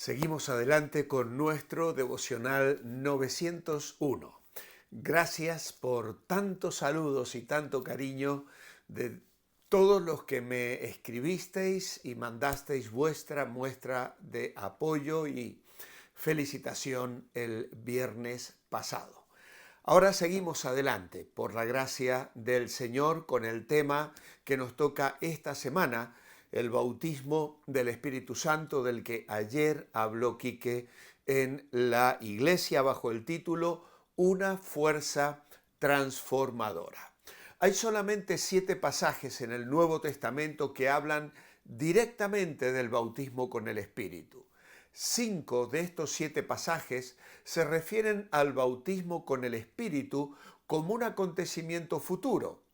Seguimos adelante con nuestro devocional 901. Gracias por tantos saludos y tanto cariño de todos los que me escribisteis y mandasteis vuestra muestra de apoyo y felicitación el viernes pasado. Ahora seguimos adelante, por la gracia del Señor, con el tema que nos toca esta semana, el bautismo del Espíritu Santo, del que ayer habló Quique en la iglesia bajo el título Una fuerza transformadora. Hay solamente 7 pasajes en el Nuevo Testamento que hablan directamente del bautismo con el Espíritu. 5 de estos 7 pasajes se refieren al bautismo con el Espíritu como un acontecimiento futuro.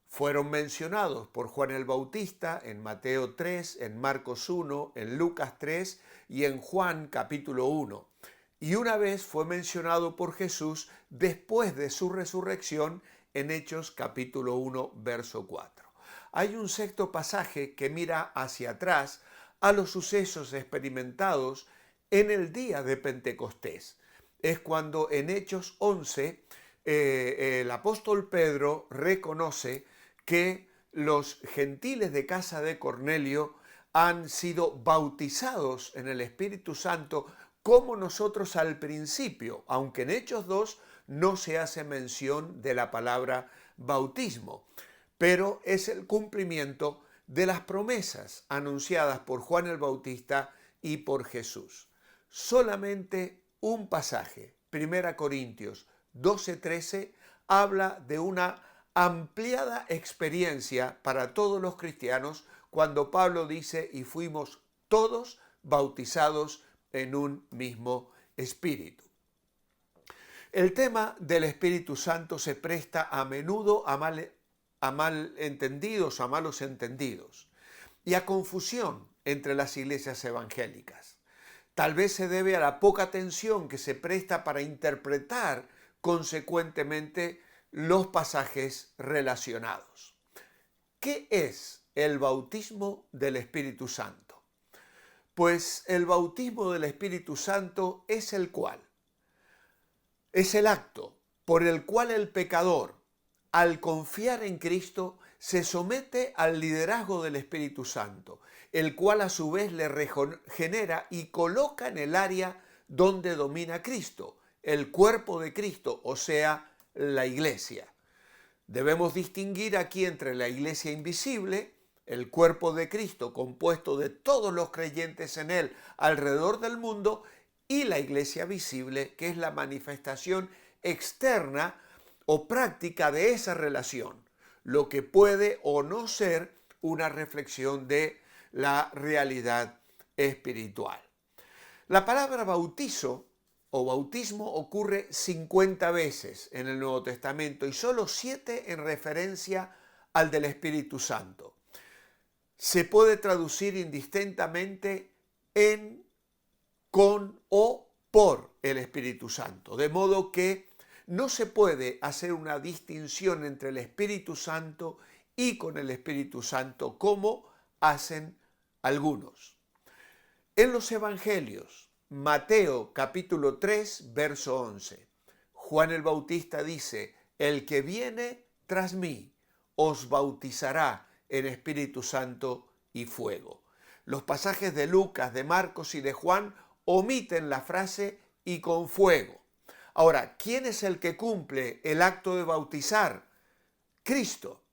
Fueron mencionados por Juan el Bautista en Mateo 3, en Marcos 1, en Lucas 3 y en Juan capítulo 1. Y una vez fue mencionado por Jesús después de su resurrección en Hechos capítulo 1, verso 4. Hay un sexto pasaje que mira hacia atrás a los sucesos experimentados en el día de Pentecostés. Es cuando en Hechos 11 el apóstol Pedro reconoce que los gentiles de casa de Cornelio han sido bautizados en el Espíritu Santo como nosotros al principio, aunque en Hechos 2 no se hace mención de la palabra bautismo, pero es el cumplimiento de las promesas anunciadas por Juan el Bautista y por Jesús. Solamente un pasaje, 1 Corintios 12:13, habla de una ampliada experiencia para todos los cristianos cuando Pablo dice, y fuimos todos bautizados en un mismo espíritu. El tema del Espíritu Santo se presta a menudo a malentendidos, a malos entendidos y a confusión entre las iglesias evangélicas. Tal vez se debe a la poca atención que se presta para interpretar consecuentemente los pasajes relacionados. ¿Qué es el bautismo del Espíritu Santo? Pues el bautismo del Espíritu Santo es el acto por el cual el pecador, al confiar en Cristo, se somete al liderazgo del Espíritu Santo, el cual a su vez le regenera y coloca en el área donde domina Cristo, el cuerpo de Cristo, o sea, la iglesia. Debemos distinguir aquí entre la iglesia invisible, el cuerpo de Cristo compuesto de todos los creyentes en él alrededor del mundo, y la iglesia visible, que es la manifestación externa o práctica de esa relación, lo que puede o no ser una reflexión de la realidad espiritual. La palabra bautizo o bautismo ocurre 50 veces en el Nuevo Testamento y solo 7 en referencia al del Espíritu Santo. Se puede traducir indistintamente en, con o por el Espíritu Santo, de modo que no se puede hacer una distinción entre el Espíritu Santo y con el Espíritu Santo como hacen algunos. En los Evangelios, Mateo capítulo 3, verso 11, Juan el Bautista dice, el que viene tras mí os bautizará en Espíritu Santo y fuego. Los pasajes de Lucas, de Marcos y de Juan omiten la frase y con fuego. Ahora, ¿quién es el que cumple el acto de bautizar? Cristo.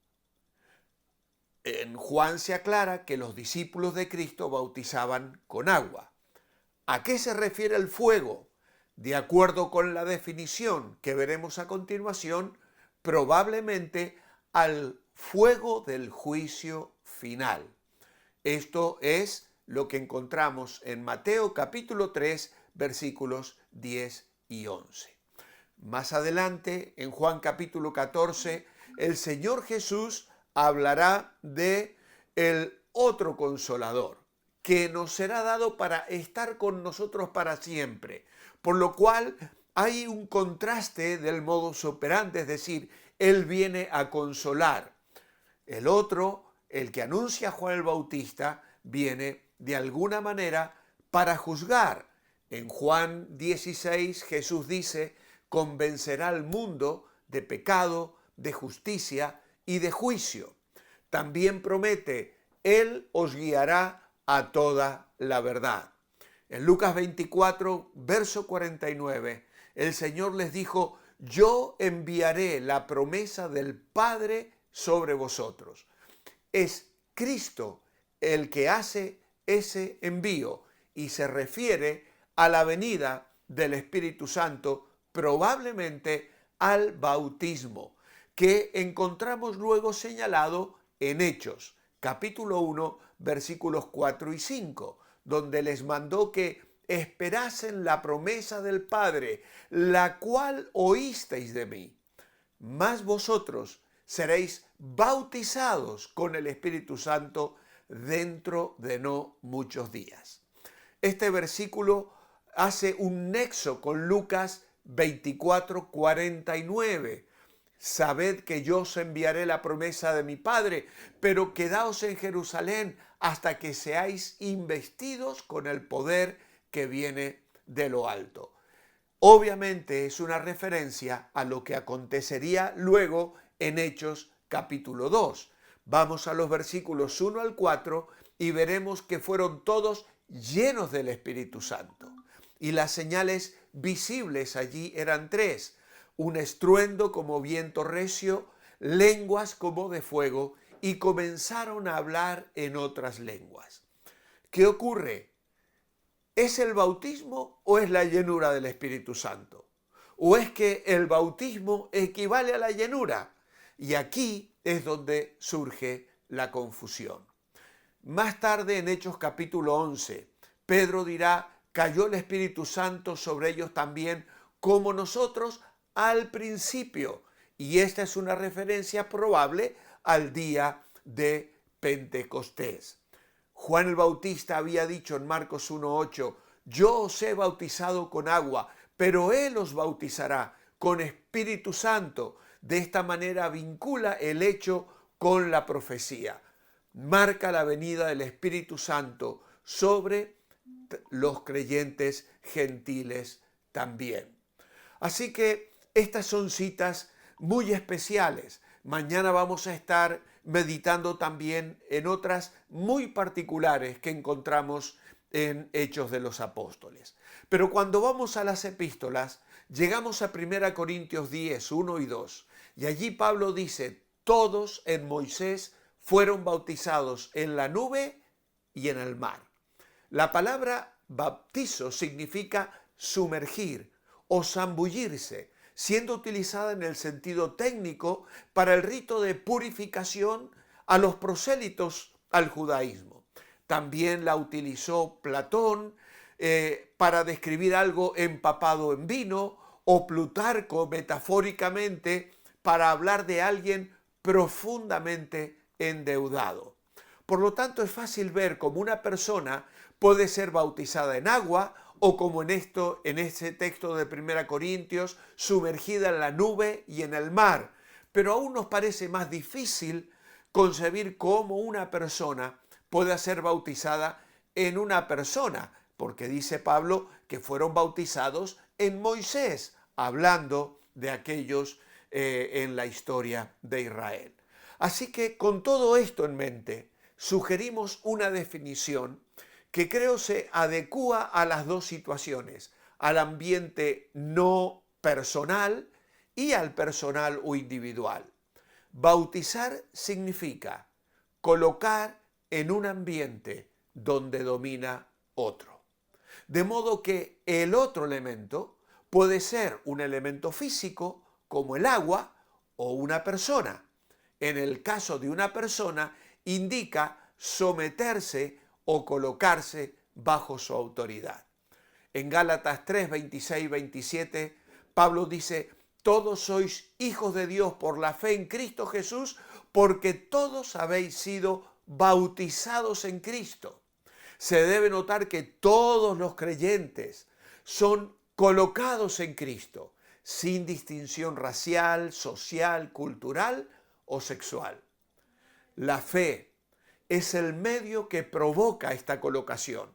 En Juan se aclara que los discípulos de Cristo bautizaban con agua. ¿A qué se refiere el fuego? De acuerdo con la definición que veremos a continuación, probablemente al fuego del juicio final. Esto es lo que encontramos en Mateo capítulo 3, versículos 10 y 11. Más adelante, en Juan capítulo 14, el Señor Jesús hablará de el otro consolador, que nos será dado para estar con nosotros para siempre. Por lo cual hay un contraste del modus operandi, es decir, Él viene a consolar. El otro, el que anuncia Juan el Bautista, viene de alguna manera para juzgar. En Juan 16 Jesús dice, convencerá al mundo de pecado, de justicia y de juicio. También promete, Él os guiará a toda la verdad. En Lucas 24, verso 49, el Señor les dijo, yo enviaré la promesa del Padre sobre vosotros. Es Cristo el que hace ese envío y se refiere a la venida del Espíritu Santo, probablemente al bautismo, que encontramos luego señalado en Hechos, capítulo 1, versículos 4 y 5, donde les mandó que esperasen la promesa del Padre, la cual oísteis de mí. Mas vosotros seréis bautizados con el Espíritu Santo dentro de no muchos días. Este versículo hace un nexo con Lucas 24, 49. Sabed que yo os enviaré la promesa de mi Padre, pero quedaos en Jerusalén hasta que seáis investidos con el poder que viene de lo alto. Obviamente es una referencia a lo que acontecería luego en Hechos capítulo 2. Vamos a los versículos 1 al 4 y veremos que fueron todos llenos del Espíritu Santo. Y las señales visibles allí eran tres: un estruendo como viento recio, lenguas como de fuego, y comenzaron a hablar en otras lenguas. ¿Qué ocurre? ¿Es el bautismo o es la llenura del Espíritu Santo? ¿O es que el bautismo equivale a la llenura? Y aquí es donde surge la confusión. Más tarde en Hechos capítulo 11, Pedro dirá, cayó el Espíritu Santo sobre ellos también, como nosotros al principio. Y esta es una referencia probable al día de Pentecostés. Juan el Bautista había dicho en Marcos 1:8, yo os he bautizado con agua, pero Él os bautizará con Espíritu Santo. De esta manera vincula el hecho con la profecía. Marca la venida del Espíritu Santo sobre los creyentes gentiles también. Así que estas son citas muy especiales. Mañana vamos a estar meditando también en otras muy particulares que encontramos en Hechos de los Apóstoles. Pero cuando vamos a las epístolas, llegamos a 1 Corintios 10, 1 y 2. Y allí Pablo dice, todos en Moisés fueron bautizados en la nube y en el mar. La palabra bautizo significa sumergir o zambullirse, siendo utilizada en el sentido técnico para el rito de purificación a los prosélitos al judaísmo. También la utilizó Platón para describir algo empapado en vino, o Plutarco metafóricamente para hablar de alguien profundamente endeudado. Por lo tanto, es fácil ver cómo una persona puede ser bautizada en agua o como en este texto de 1 Corintios, sumergida en la nube y en el mar. Pero aún nos parece más difícil concebir cómo una persona puede ser bautizada en una persona, porque dice Pablo que fueron bautizados en Moisés, hablando de aquellos en la historia de Israel. Así que con todo esto en mente, sugerimos una definición que creo se adecúa a las dos situaciones, al ambiente no personal y al personal o individual. Bautizar significa colocar en un ambiente donde domina otro. De modo que el otro elemento puede ser un elemento físico como el agua o una persona. En el caso de una persona indica someterse o colocarse bajo su autoridad. En Gálatas 3, 26, 27, Pablo dice, todos sois hijos de Dios por la fe en Cristo Jesús, porque todos habéis sido bautizados en Cristo. Se debe notar que todos los creyentes son colocados en Cristo, sin distinción racial, social, cultural o sexual. La fe es el medio que provoca esta colocación.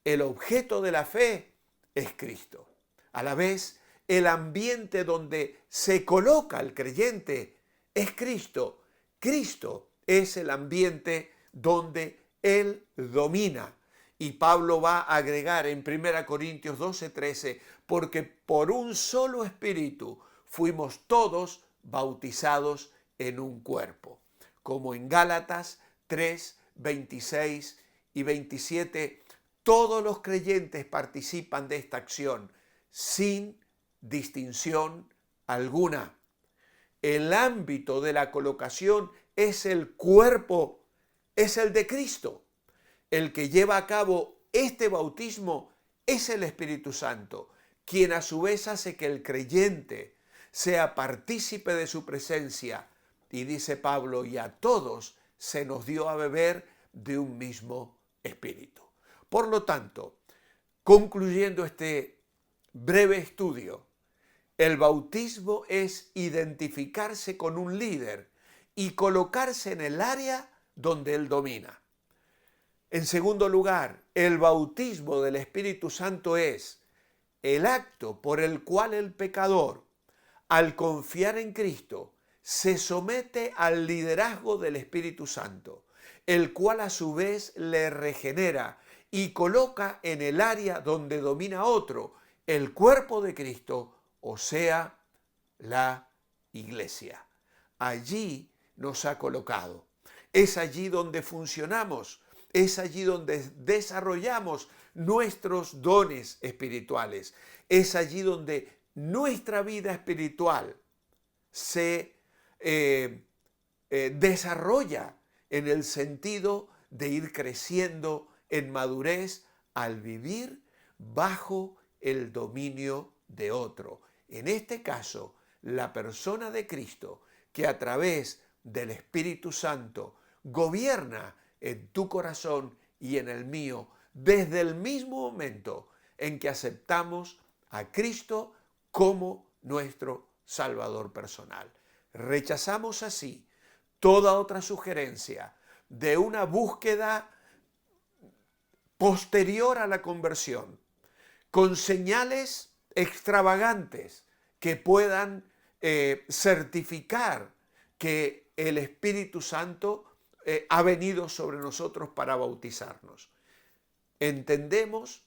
el objeto de la fe es Cristo. A la vez, el ambiente donde se coloca el creyente es Cristo. Cristo es el ambiente donde Él domina. Y Pablo va a agregar en 1 Corintios 12:13, porque por un solo espíritu fuimos todos bautizados en un cuerpo. Como en Gálatas 3, 26 y 27, todos los creyentes participan de esta acción sin distinción alguna. El ámbito de la colocación es el cuerpo, es el de Cristo. El que lleva a cabo este bautismo es el Espíritu Santo, quien a su vez hace que el creyente sea partícipe de su presencia. Y dice Pablo, y a todos se nos dio a beber de un mismo espíritu. Por lo tanto, concluyendo este breve estudio, el bautismo es identificarse con un líder y colocarse en el área donde él domina. En segundo lugar, el bautismo del Espíritu Santo es el acto por el cual el pecador, al confiar en Cristo, se somete al liderazgo del Espíritu Santo, el cual a su vez le regenera y coloca en el área donde domina otro, el cuerpo de Cristo, o sea, la iglesia. Allí nos ha colocado. Es allí donde funcionamos, es allí donde desarrollamos nuestros dones espirituales, es allí donde nuestra vida espiritual se desarrolla en el sentido de ir creciendo en madurez al vivir bajo el dominio de otro. En este caso, la persona de Cristo, que a través del Espíritu Santo gobierna en tu corazón y en el mío, desde el mismo momento en que aceptamos a Cristo como nuestro Salvador personal. Rechazamos así toda otra sugerencia de una búsqueda posterior a la conversión, con señales extravagantes que puedan certificar que el Espíritu Santo ha venido sobre nosotros para bautizarnos. Entendemos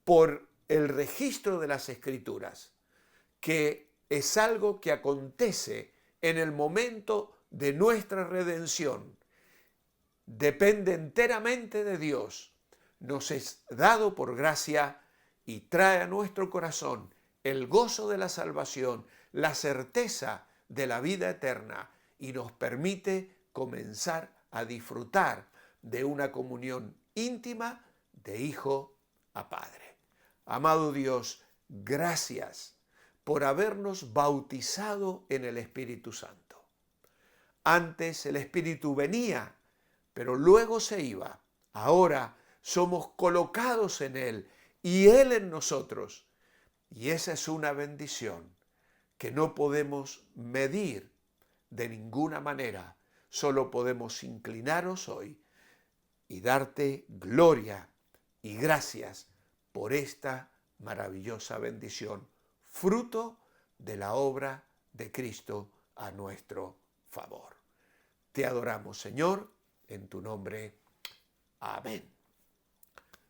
por el registro de las Escrituras que es algo que acontece en el momento de nuestra redención. Depende enteramente de Dios. Nos es dado por gracia y trae a nuestro corazón el gozo de la salvación, la certeza de la vida eterna y nos permite comenzar a disfrutar de una comunión íntima de hijo a padre. Amado Dios, gracias por habernos bautizado en el Espíritu Santo. Antes el Espíritu venía, pero luego se iba. Ahora somos colocados en Él y Él en nosotros. Y esa es una bendición que no podemos medir de ninguna manera. Solo podemos inclinarnos hoy y darte gloria y gracias por esta maravillosa bendición, fruto de la obra de Cristo a nuestro favor. Te adoramos, Señor, en tu nombre. Amén.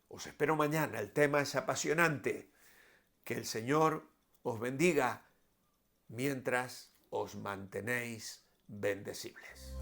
Os espero mañana. El tema es apasionante. Que el Señor os bendiga mientras os mantenéis bendecibles.